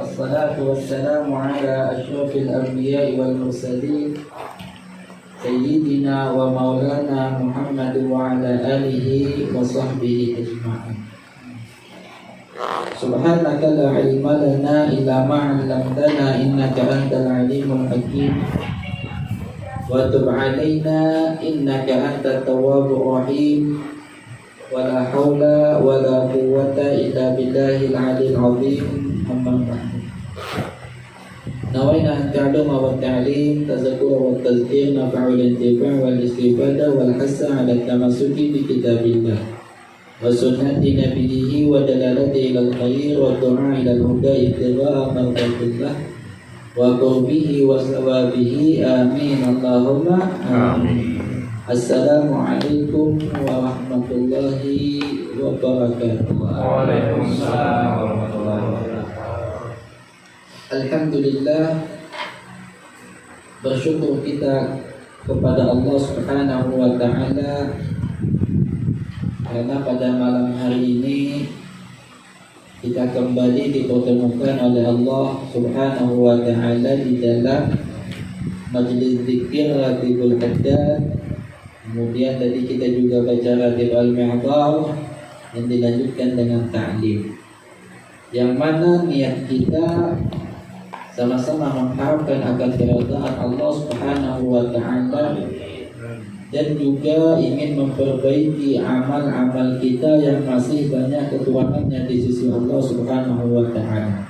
والصلاة والسلام على أشرف الأنبياء والمرسلين سيدنا ومولانا محمد وعلى آله وصحبه أجمعين. سبحانك لا علم لنا إلا ما علمتنا إنك أنت العليم الحكيم وتب علينا إنك أنت التواب الرحيم ولا حول ولا قوة إلا بالله العلي العظيم. أما بعد نوينا أن تعلم والتعليم تذكر والتذكير نفع الانتفاع والاستفادة والحث على التمسك بكتاب الله وسنة نبيه ودلالته إلى الخير والدعاء إلى الهدى ابتغاء مرضات الله وقربه وثوابه آمين اللهم آمين. Assalamualaikum warahmatullahi wabarakatuh. Waalaikumsalam warahmatullahi wabarakatuh. Alhamdulillah, bersyukur kita kepada Allah Subhanahu wa ta'ala karena pada malam hari ini kita kembali dipertemukan oleh Allah Subhanahu wa ta'ala di dalam majlis zikir Ratibul Haddad. Kemudian tadi kita juga baca Ratib Al-Mi'dhar yang dilanjutkan dengan ta'lim, yang mana niat kita sama-sama mengharapkan akan keridhaan Allah Subhanahu wa ta'ala dan juga ingin memperbaiki amal-amal kita yang masih banyak kekurangannya di sisi Allah Subhanahu wa ta'ala.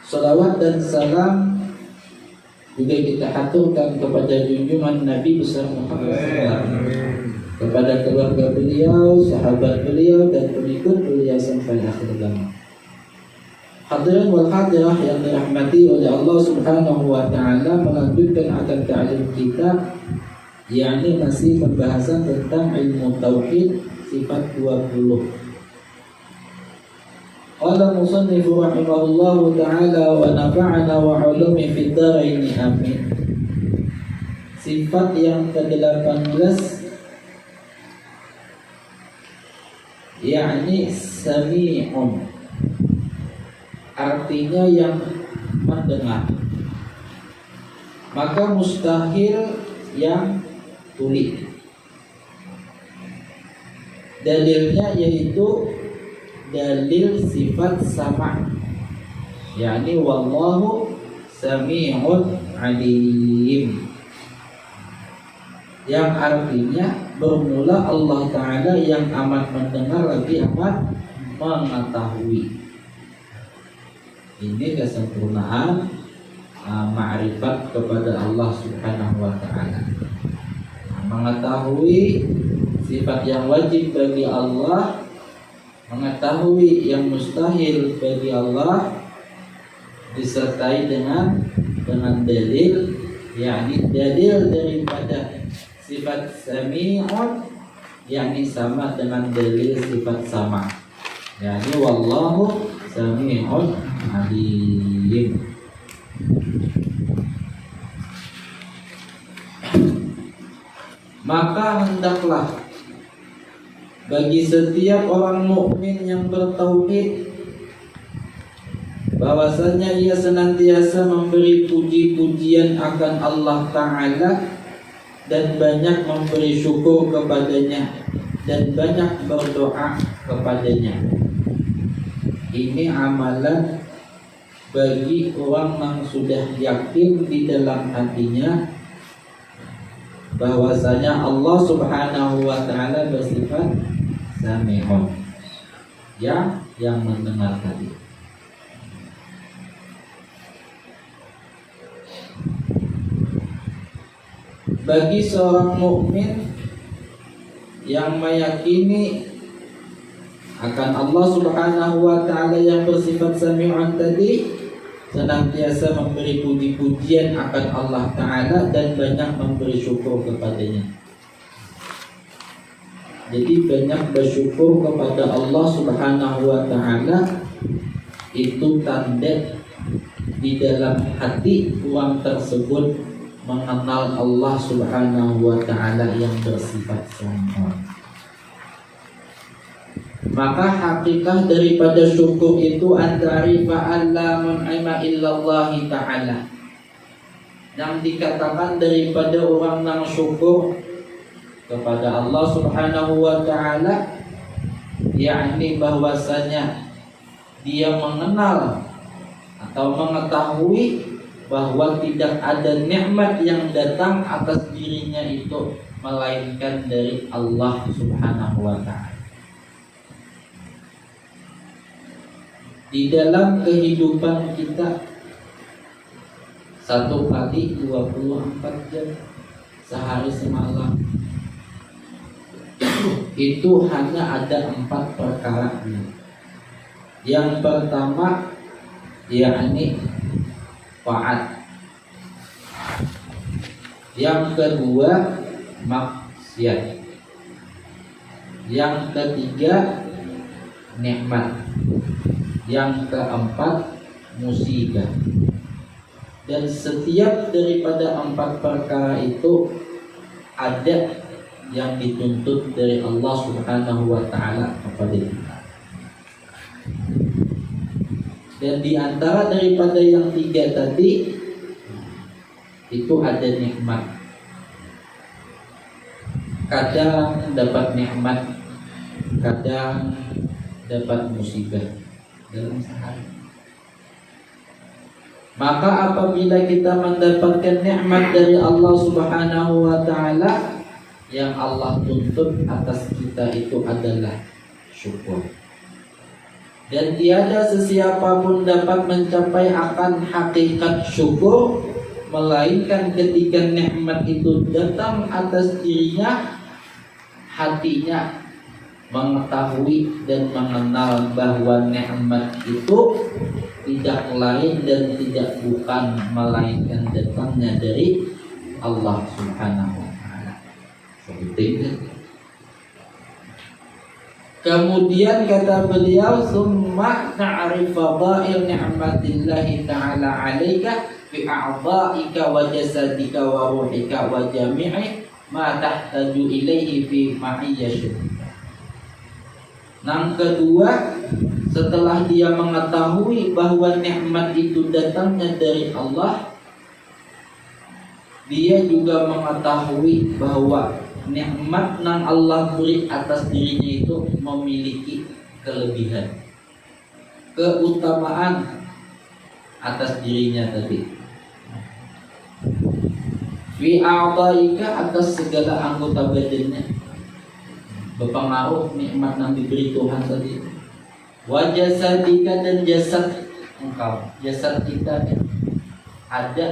Salawat dan salam juga kita haturkan kepada junjungan Nabi besar Muhammad SAW, kepada keluarga beliau, sahabat beliau dan pengikut beliau sampai akhir zaman. Hadirin wal hadirah yang dirahmati oleh Allah Subhanahu wa ta'ala, melanjutkan akan ta'lim kita, yakni masih pembahasan tentang ilmu tauhid sifat 20. Qala musannifu rahimahullahu ta'ala wa nafa'ana wa ulumi fid dharain amin. Sifat yang ke-18 yakni sami'un, artinya yang mendengar. Maka mustahil yang tuli. Dalilnya yaitu dalil sifat sama, yakni wallahu sami'un alim, yang artinya bermula Allah Ta'ala yang amat mendengar lagi amat mengetahui. Ini kesempurnaan ma'rifat kepada Allah Subhanahu wa ta'ala. Mengetahui sifat yang wajib bagi Allah, mengetahui yang mustahil bagi Allah, disertai dengan dalil, yakni dalil daripada sifat sami'un, yakni sama dengan dalil sifat sama, yakni wallahu sami'un alim. Maka hendaklah bagi setiap orang mukmin yang bertauhid bahwasanya ia senantiasa memberi puji-pujian akan Allah Ta'ala dan banyak memberi syukur kepadanya dan banyak berdoa kepadanya. Ini amalan bagi orang yang sudah yakin di dalam hatinya bahwasanya Allah Subhanahu wa ta'ala bersifat sami'un, yang mendengar tadi. Bagi seorang mukmin yang meyakini akan Allah Subhanahu wa ta'ala yang bersifat sami'un tadi, senantiasa memberi puji-pujian akan Allah Ta'ala dan banyak memberi syukur kepadanya. Jadi banyak bersyukur kepada Allah Subhanahu wa ta'ala, itu tanda di dalam hati orang tersebut mengenal Allah Subhanahu wa ta'ala yang bersifat sami'un. Maka hakikat daripada syukur itu antarifa alla mun'ima illallahi ta'ala, yang dikatakan daripada orang yang syukur kepada Allah subhanahu wa ta'ala, yakni bahwasanya dia mengenal atau mengetahui bahwa tidak ada nikmat yang datang atas dirinya itu melainkan dari Allah subhanahu wa ta'ala. Di dalam kehidupan kita, 1 kali 24 jam sehari semalam itu hanya ada 4 perkara. Yang pertama yakni taat, yang kedua maksiat, yang ketiga nikmat, yang keempat musibah. Dan setiap daripada 4 perkara itu ada yang dituntut dari Allah subhanahu wa ta'ala kepada kita. Dan di antara daripada yang 3 tadi itu ada nikmat. Kadang dapat nikmat, kadang dapat musibah dalam sehari. Maka apabila kita mendapatkan nikmat dari Allah subhanahu wa ta'ala, yang Allah tuntut atas kita itu adalah syukur. Dan tiada sesiapa pun dapat mencapai akan hakikat syukur melainkan ketika nikmat itu datang atas dirinya, hatinya mengetahui dan mengenal bahwa nikmat itu tidak lain dan tidak bukan melainkan datangnya dari Allah subhanahu wa ta'ala. Seperti itu. Kemudian kata beliau, summa ta'rif fadail ni'matillahi ta'ala 'alaika fi a'dha'ika wa jasadika wa ruhika wa jami'i ma tahtaju ilaihi fi ma'iyyatik. Yang kedua, setelah dia mengetahui bahwa nikmat itu datangnya dari Allah, dia juga mengetahui bahwa nikmat yang Allah beri atas dirinya itu memiliki kelebihan, keutamaan atas dirinya tadi. Fi a'dha'ika, atas segala anggota badannya berpengaruh nikmat yang diberi Tuhan tadi. Wa jasadika, dan jasad engkau, jasad kita ada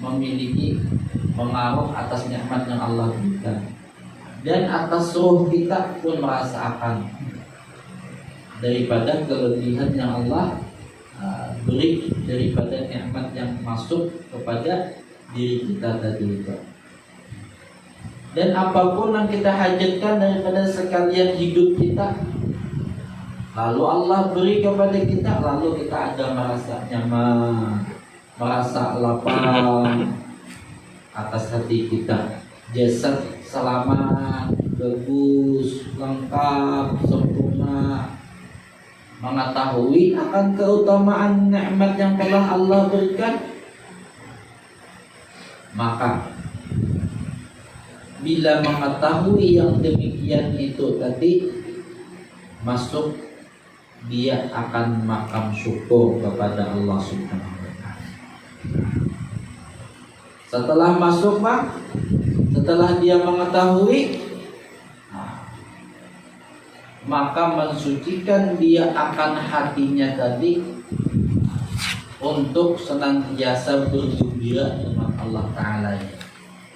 memiliki pengaruh atas nikmat yang Allah berikan. Dan atas ruh kita pun merasakan daripada kelebihan yang Allah beri daripada nikmat yang masuk kepada diri kita tadi itu. Dan apapun yang kita hajatkan daripada sekalian hidup kita, lalu Allah beri kepada kita, lalu kita ada merasa nyaman, merasa lapang atas hati kita. Jasad selamat, bagus, lengkap, sempurna, mengetahui akan keutamaan nikmat yang telah Allah berikan. Maka bila mengetahui yang demikian itu tadi, masuk dia akan makam syukur kepada Allah subhanahu wa ta'ala. Setelah masuk, setelah dia mengetahui, maka mensucikan dia akan hatinya tadi untuk senantiasa bergembira dengan Allah Ta'ala.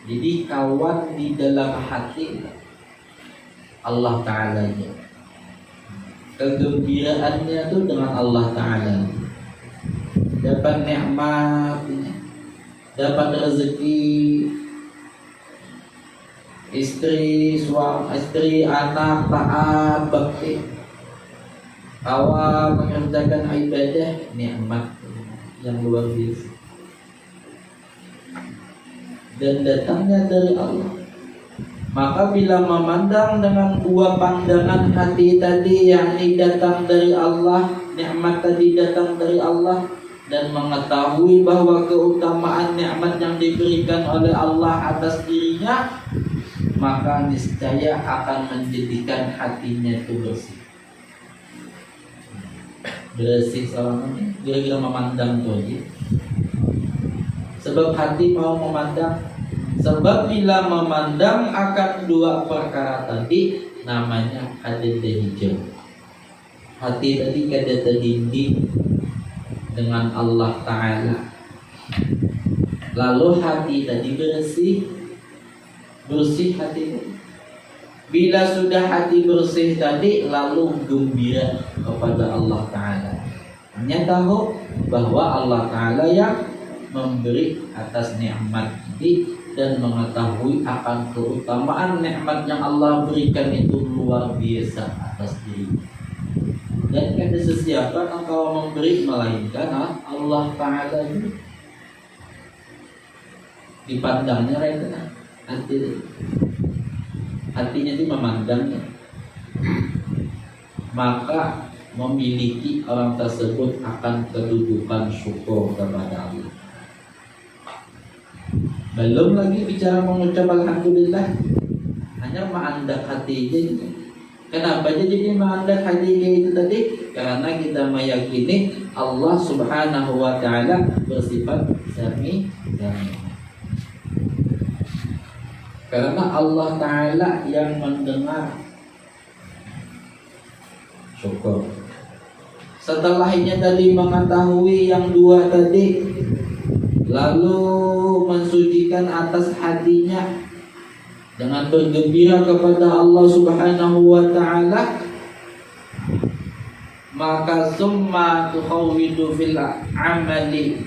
Jadi kawan di dalam hati Allah Ta'ala, kegembiraannya itu dengan Allah Ta'ala. Dapat nikmat, dapat rezeki, istri, suami, istri, anak, taat, bakti, awal mengerjakan ibadah, nikmat yang luar biasa. Dan datangnya dari Allah. Maka bila memandang dengan dua pandangan hati tadi, yakni datang dari Allah, nikmat tadi datang dari Allah, dan mengetahui bahwa keutamaan nikmat yang diberikan oleh Allah atas dirinya, maka niscaya akan menjadikan hatinya itu bersih. Bersih seorang gara-gara memandang tuh aja. Sebab hati mau memandang. Sebab bila memandang akan dua perkara tadi, namanya hati hijau. Hati tadi kada terdinding dengan Allah Ta'ala. Lalu hati tadi bersih. Bersih hati tadi. Bila sudah hati bersih tadi, lalu gembira kepada Allah Ta'ala. Hanya tahu bahwa Allah Ta'ala yang memberi atas nikmat tadi, dan mengetahui akan keutamaan nikmat yang Allah berikan itu luar biasa atas diri. Dan kada sesiapa engkau memberi melainkan Allah Ta'ala itu. Dipandangnya hatinya itu memandangnya. Maka memiliki orang tersebut akan kedudukan syukur kepada Allah. Belum lagi bicara mengucap alhamdulillah, hanya mengandak hati aja. Kenapa jadi mengandak hati itu tadi? Karena kita meyakini Allah Subhanahu wa Ta'ala bersifat sami. Karena Allah Ta'ala yang mendengar, syukur. Setelahnya tadi mengetahui yang dua tadi, lalu mensucikan atas hatinya dengan bergembira kepada Allah Subhanahu wa Ta'ala, maka summa tukhawwidu fil amali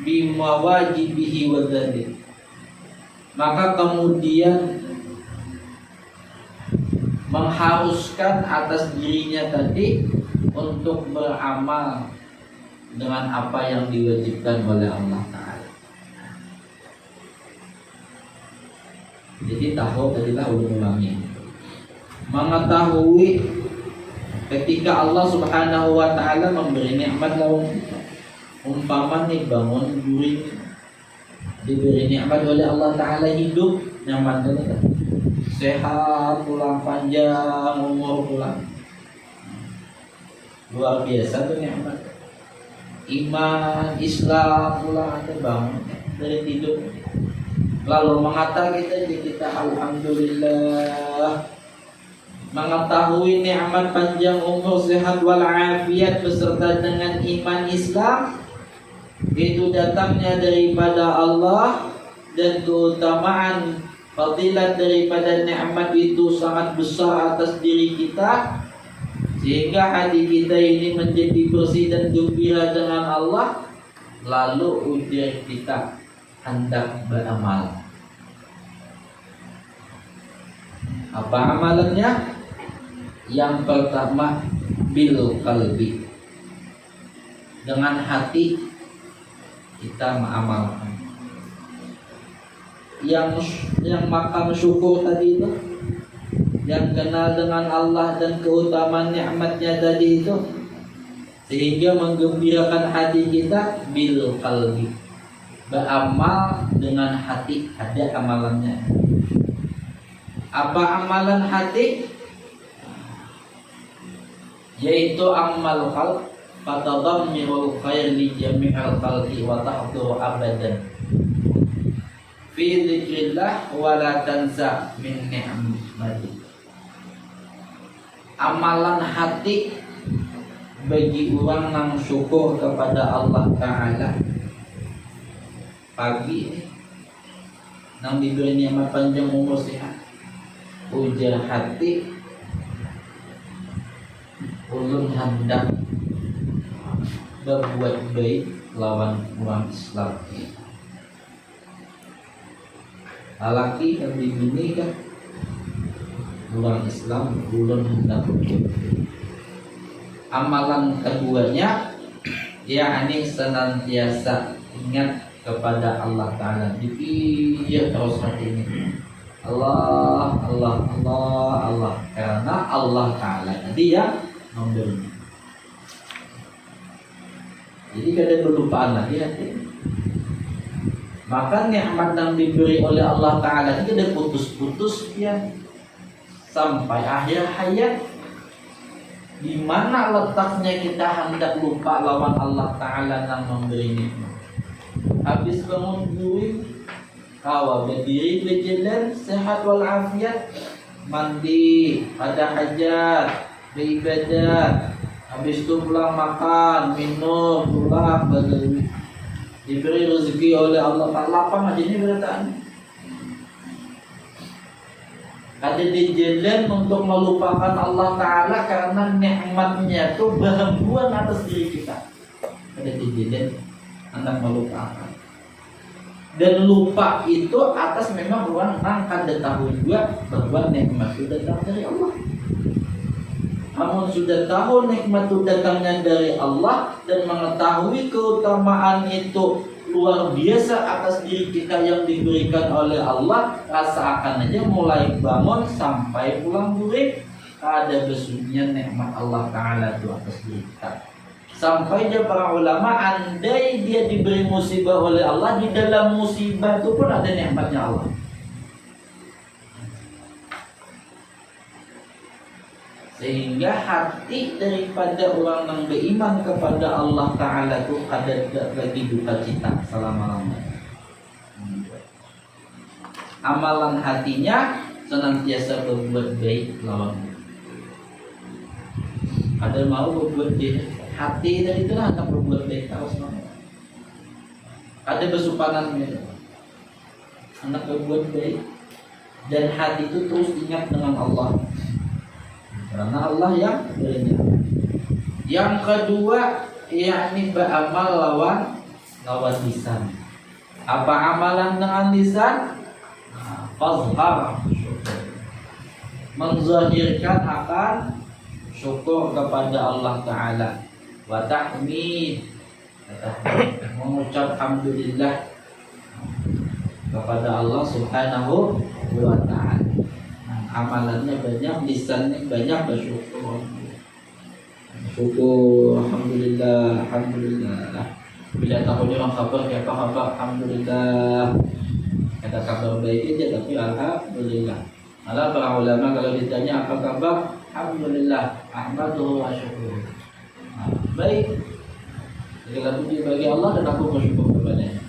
bimawajibihi wa dzalik. Maka kemudian mengharuskan atas dirinya tadi untuk beramal dengan apa yang diwajibkan oleh Allah Ta'ala. Jadi tahu tadilah ulumnya, mengetahui ketika Allah Subhanahu wa Ta'ala memberi nikmat lawan umpama nih bangun duri, diberi nikmat oleh Allah Ta'ala hidup nyaman kan, sehat, pulang panjang, umur pulang, luar biasa tuh nikmat. Iman, Islam, pulang atau bangun dari tidur, lalu mengatakan kita alhamdulillah, mengetahui nikmat panjang umur, sehat walafiat beserta dengan iman Islam itu datangnya daripada Allah, dan keutamaan fadilat daripada nikmat itu sangat besar atas diri kita, sehingga hati kita ini menjadi bersih dan gembira dengan Allah. Lalu ujian kita hendak beramal. Apa amalannya? Yang pertama bil qalbi, dengan hati kita mengamalkan. Yang makam syukur tadi itu, yang kenal dengan Allah dan keutamaan nikmatnya tadi itu, sehingga menggembirakan hati kita bil qalbi, beramal dengan hati, ada amalannya. Apa amalan hati? Yaitu amal qalb, fatadammirul khair li jami'al khalqi wa tahduru abadan fi dzikrillah wa la tansa min ni'mati. Amalan hati bagi orang yang syukur kepada Allah Ta'ala. Pagi ini yang diberi nikmat panjang umur sehat, ujar hati ulun hendak berbuat baik lawan orang Islam. Lelaki yang dimenikah orang Islam, ulun hendak berbuat baik. Amalan keduanya, yakni senantiasa ingat kepada Allah Ta'ala, dipikir terus hati ini. Allah, Allah, Allah, Allah. Karena Allah Ta'ala tadi yang memberi. Jadi kadang berlupaan lagi hati. Maka nikmat yang diberi oleh Allah Ta'ala itu kadang putus-putus ya, sampai akhir hayat. Di mana letaknya kita hendak lupa lawan Allah Ta'ala yang memberi nikmat. Habis bangun dulu, kawa berdiri berjalan sehat walafiat, mandi, ada hajat, beribadat, habis itu pulang makan, minum, pulang bagi diberi rezeki oleh Allah Ta'ala. Apa aja ini berarti ada di jalan untuk melupakan Allah Ta'ala karena nikmatnya itu berhembuan atas diri kita. Ada di jalan anak melupakan. Dan lupa itu atas memang orang akan tahu juga bahwa nikmat itu datang dari Allah. Namun sudah tahu nikmat itu datangnya dari Allah dan mengetahui keutamaan itu luar biasa atas diri kita yang diberikan oleh Allah, rasakan aja mulai bangun sampai pulang dulu ada besarnya nikmat Allah Ta'ala itu atas diri kita. Sampai dia para ulama, andai dia diberi musibah oleh Allah, di dalam musibah itu pun ada nikmatnya Allah. Sehingga hati daripada orang yang beriman kepada Allah Ta'ala itu ada lagi duka cita selama-lamanya. Amalan hatinya senantiasa berbuat baik lawan. Ada mau berbuat baik, hati dari itulah akan berbuat baik terus. Ada besupanannya, anak berbuat baik dan hati itu terus ingat dengan Allah. Karena Allah yang berinya. Yang kedua, yakni beramal lawan lisan. Apa amalan dengan lisan? Fazhar, menzahirkan akan syukur kepada Allah Ta'ala. Wa tahmid, mengucap alhamdulillah kepada Allah Subhanahu wa Ta'ala. Amalannya banyak, lisannya banyak, bersyukur. Syukur, alhamdulillah, alhamdulillah. Bila tahu orang kabar, apa kabar? Alhamdulillah. Kata kabar baik aja, tapi alhamdulillah. Malah para ulama kalau ditanya apa kabar, alhamdulillah, ahmaduhu wa syukur. Baik. Segala puji bagi Allah dan aku bersyukur kepadanya.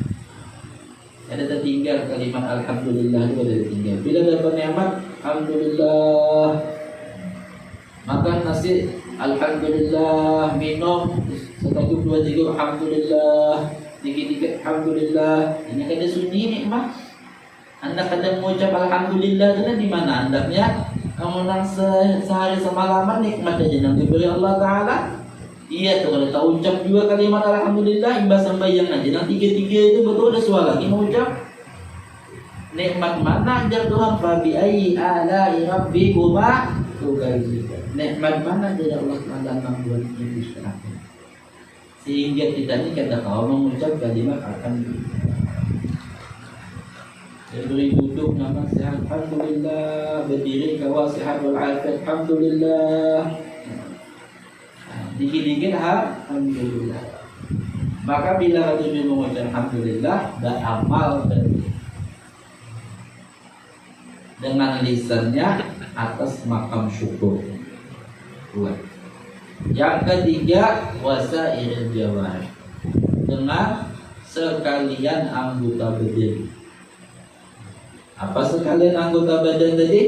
Ada tertinggal kalimat alhamdulillah itu ada tertinggal. Bila dapat nikmat, alhamdulillah. Makan nasi, alhamdulillah. Minum seteguk 2-3, alhamdulillah. Dikit-dikit, alhamdulillah. Ini kada sunyi nikmat. Anda kadang mengucap alhamdulillah itu di mana andaknya? Kamu nang sehari semalaman nikmat aja yang diberi Allah Ta'ala. Iya tuh, kalau tak ucap juga kalimat alhamdulillah, imbas sembahyang aja. Yang 3-3 itu betul ada suara lagi mau ucap. Nikmat mana ajar Tuhan? Fabi ayyi ala'i rabbikuma tukadziban. Nikmat mana ajar Allah Ta'ala membuat itu sekarang. Sehingga kita ini kada tahu mengucap kalimat alhamdulillah. Diberi duduk nama sehat, alhamdulillah. Berdiri kawa sehat walafiat, alhamdulillah. Dikit-dikit alhamdulillah. Maka bila kita mengucap alhamdulillah, beramal dengan lisannya atas makam syukur. Dua. Yang ketiga, wasairil jawarih, dengan sekalian anggota badan. Apa sekalian anggota badan tadi?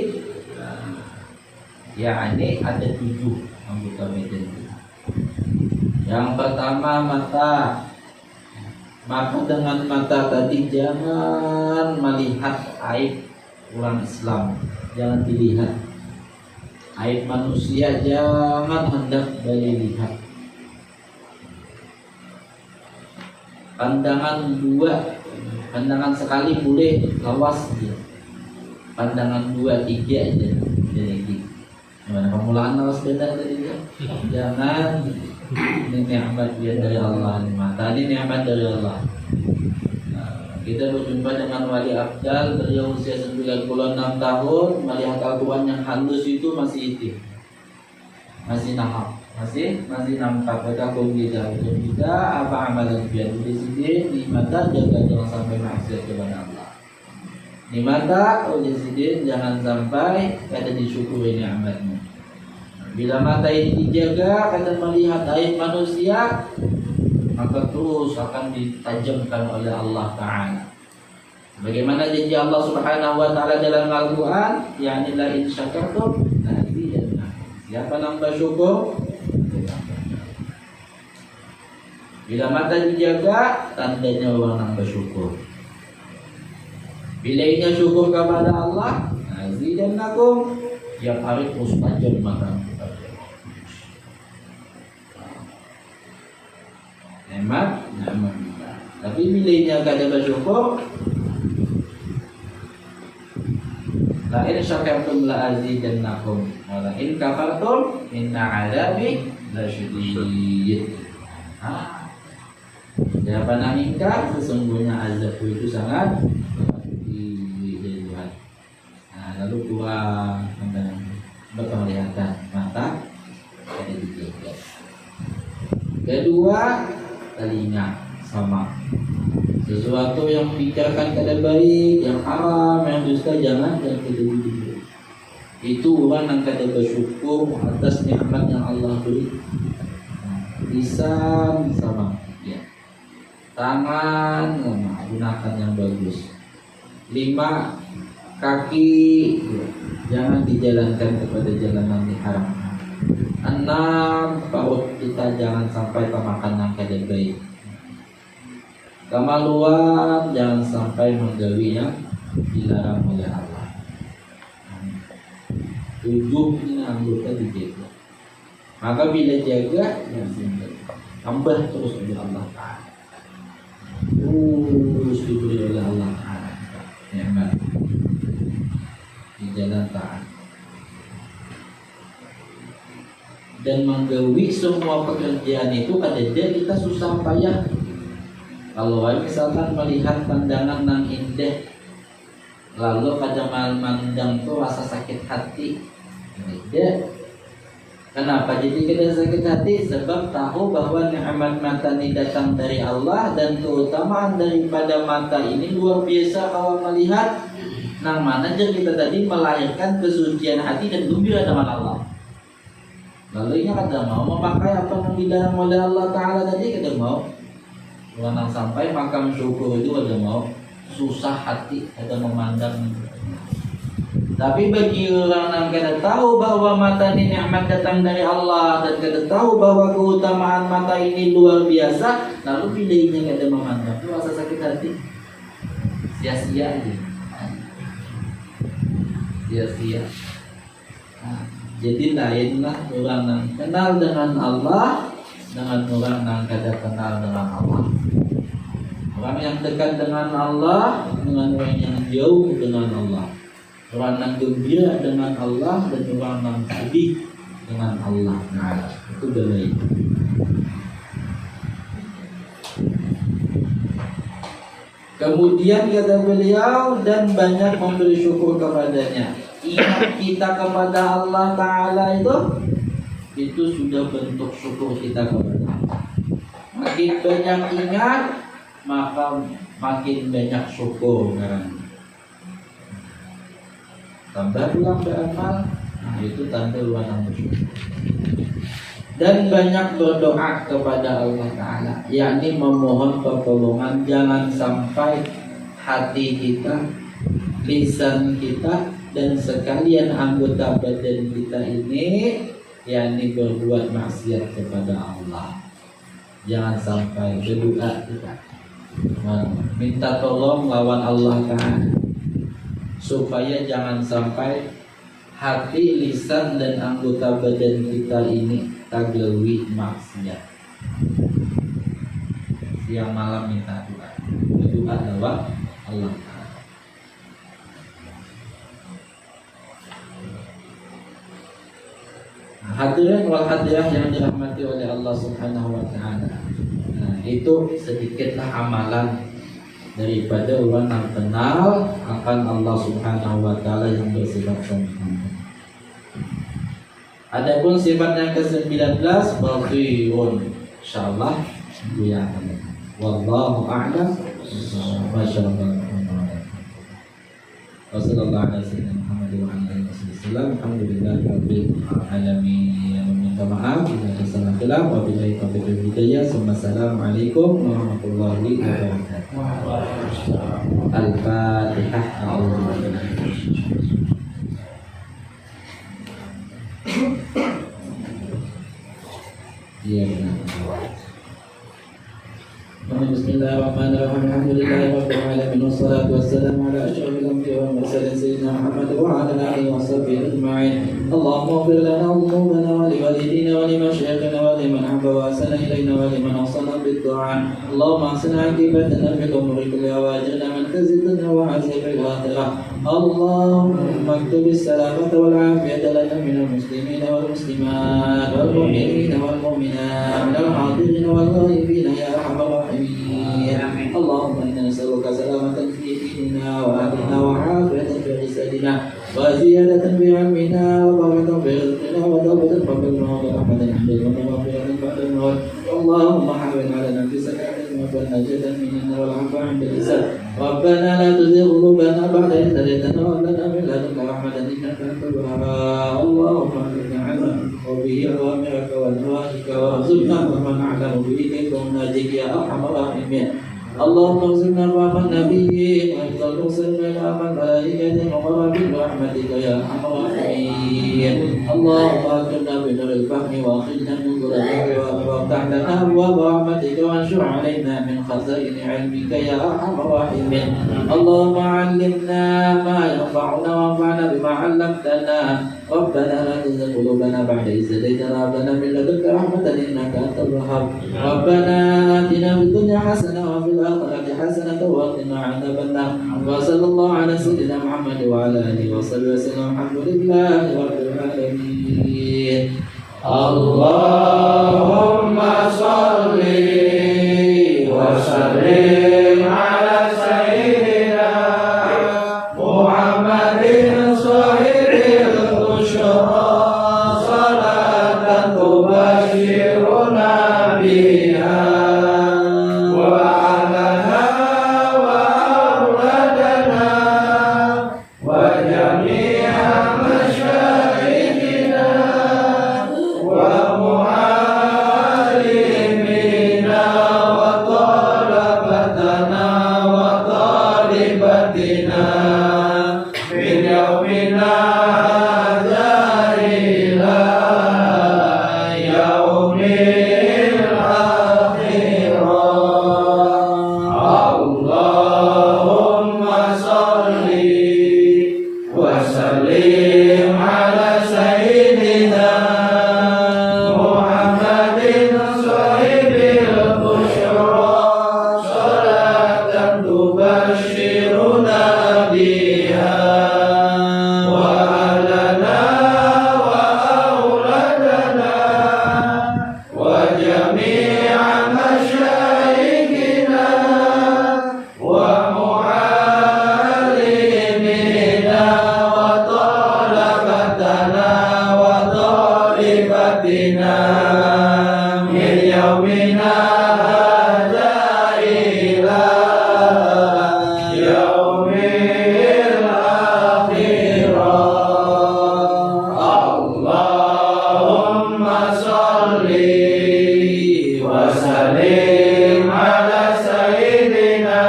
Ya, ini ada 7 anggota badan. Yang pertama mata. Maka dengan mata tadi jangan melihat aib orang Islam, jangan dilihat. Aib manusia jangan hendak dilihat. Pandangan 2, pandangan sekali boleh, lawas dia. Pandangan 2, 3 aja. Jadi gimana pemulaan lawas beda tadi ya? Jangan. Ini nikmat dia dari Allah. Mata ini nikmat dari Allah. Kita berjumpa dengan wali Abdal, beliau usia 96 tahun, melihat Al-Quran yang halus itu masih itu, masih nampak. Kata kita apa amalan biar di sini di mata jaga jangan sampai maksiat kepada Allah. Di mata oleh sidin jangan sampai kada disyukuri nikmatnya. Bila mata ini dijaga kada melihat aib manusia, maka terus akan ditajamkan oleh Allah Ta'ala. Bagaimana janji Allah Subhanahu wa Ta'ala dalam Al-Quran, yakni la in syakartum la azidannakum. Siapa nambah syukur? Bila mata dijaga, tandanya orang nambah syukur. Bila ini syukur kepada Allah, azidannakum, tiap hari mustajab makan. Nikmat. Tapi bila ini kada bersyukur, la in syakartum la azidannakum wa la in kafartum inna 'adzabi lasyadid. Siapa yang ingkar, sesungguhnya azabku itu sangat dilihat. Lalu kurang berpenglihatan mata ada dijaga. Kedua, telinga sama. Sesuatu yang pikirkan kada baik, yang haram, yang dusta jangan dan kita didengar. Itu orang yang kada bersyukur atas nikmat yang Allah beri. Lisan sama, ya. Tangan sama, gunakan yang bagus. 5, kaki, ya. Jangan dijalankan kepada jalan yang haram. 6, perut kita jangan sampai makan yang kada baik. Kemaluan jangan sampai menggawi yang dilarang oleh Allah. 7, ini anggota dijaga. Maka bila jaga, ya tambah terus oleh Allah Ta'ala. Terus diberi oleh Allah Ta'ala nikmat di jalan taat. Dan menggawi semua pekerjaan itu ada dia kita susah payah. Kalau misalkan melihat pandangan yang indah, lalu pada mandang tuh rasa sakit hati, dia kenapa jadi kita sakit hati? Sebab tahu bahwa nikmat mata ini datang dari Allah dan keutamaan daripada mata ini luar biasa kalau melihat. Nang mana aja kita tadi melahirkan kesucian hati dan gembira dengan Allah. Lalu ini kada mau memakai apa yang dilarang oleh Allah Ta'ala tadi, kada mau. Orang sampai makam syukur itu ada mau susah hati, ada memandang. Tapi bagi orang yang kada tahu bahwa mata ini nikmat datang dari Allah dan kada tahu bahwa keutamaan mata ini luar biasa, lalu pilihnya kada memandang, itu rasa sakit hati, sia-sia aja, sia-sia. Jadi lainlah orang yang kenal dengan Allah dengan orang yang kada kenal dengan Allah. Orang yang dekat dengan Allah dengan orang yang jauh dengan Allah. Orang yang gembira dengan Allah dan orang yang sedih dengan Allah. Nah, itu beda. Kemudian kata beliau, dan banyak memberi syukur kepadanya. Ingat kita kepada Allah Ta'ala itu sudah bentuk syukur kita kepada Allah. Makin banyak ingat, maka makin banyak syukur kan. Tambah ulang beramal, nah itu tanda orang bersyukur. Dan banyak berdoa kepada Allah Ta'ala, yakni memohon pertolongan. Jangan sampai hati kita, lisan kita, dan sekalian anggota badan kita ini yakni berbuat maksiat kepada Allah. Jangan sampai berdoa kita minta tolong lawan Allah Ta'ala, supaya jangan sampai hati, lisan, dan anggota badan kita ini tagawi maksiat. Siang malam minta doa, berdoa lawan Allah Ta'ala. Hadirin wal hadirah yang dirahmati oleh Allah Subhanahu wa Ta'ala. Nah, itu sedikitlah amalan daripada orang yang kenal akan Allah Subhanahu wa taala yang bersifat sempurna. Adapun sifat yang ke-19 baqiyun, insyaallah bu yang akan. Wallahu a'lam. Masyaallah. Wassallallahu ala sayyidina Muhammad wa ala alihi wasallam. Alhamdulillahirabbil alamin. Minta maaf jika ada salah kalam. Wabillahi taufiq wal hidayah. Assalamualaikum warahmatullahi wabarakatuh. Al-Fatihah. Iya benar. Bismillahirrahmanirrahim. Alhamdulillahirabbil alamin wassalatu wassalamu ala asyrafil anbiya'i wal mursalin sayyidina Muhammad wa ala alihi washabbihi ajma'in. Allahumma ighfir lana dhunubana wa liwalidina wa limashayikhina wa liman habba wa ahsana ilayna wa liman awsana bid-du'a. Allahumma ahsin 'aqibatana fil umuri kulliha wa ajirna min khizyi dunya wa 'adzabil akhirah. Allahumma اكتب السلامة والعافية لنا من المسلمين والمسلمات والمؤمنين والمؤمنات من الحاضرين والغائبين يا أرحم الراحمين. اللهم إنا نسألك سلامة في ديننا وأهلنا وعافية في جسدنا وزيادة في علمنا وبركة في رزقنا وتوبة قبل الموت ورحمة عند الموت ومغفرة بعد الموت. اللهم حاول على نفسك والنجاة من النار والعفو عند الحساب. ربنا لا تزغ قلوبنا بعد إذ هديتنا وهب لنا من لدنك رحمة إنك أنت الوهاب. اللهم أعنا على وبه أوامرك ونواهيك وارزقنا ومن أعلم به كيف نناديك يا أرحم الراحمين. اللهم ارزقنا فهم النبيين وحفظ المرسلين وفهم الملائكة ومقربين برحمتك يا أرحم الراحمين. اللهم أكرمنا بنور الفهم وأخرجنا من ظلمك وافتح لنا أبواب رحمتك وانشر علينا من خزائن علمك يا أرحم الراحمين. اللهم علمنا ما ينفعنا وانفعنا بما علمتنا. ربنا لا تزغ قلوبنا بعد إذ هديتنا وهب لنا من لدنك رحمة إنك أنت الوهاب. ربنا آتنا في الدنيا حسنة وفي الآخرة حسنة وقنا عذاب النار. وصلى الله على سيدنا محمد وعلى آله وصحبه وسلم. الحمد لله رب العالمين. اللهم صل وسلم على سيدنا محمد صاحب البشرى صلاة تبشرنا بها وأهلنا وأولادنا وجميع مشايخنا ومعلمينا وطلبتنا وطالباتنا من يومنا هذا إلى يوم الآخرة. اللهم صل وسلم على سيدنا محمد صاحب البشرى صلاة تبشرنا بها وأهلنا وأولادنا وجميع مشايخنا ومعلمينا وطلبتنا وطالباتنا من يومنا هذا إلى يوم الآخرة. اللهم صل وسلم على سيدنا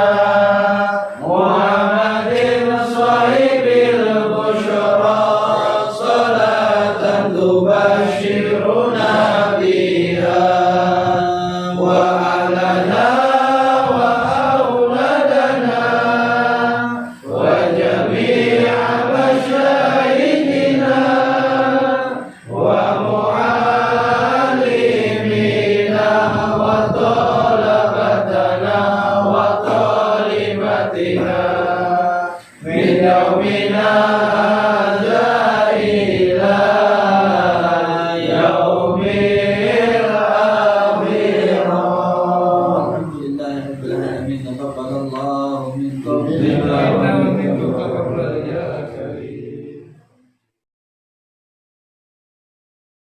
محمد صاحب البشرى صلاة تبشرنا بها وأهلنا وأولادنا وجميع مشايخنا ومعلمينا وطلبتنا minna wa minkum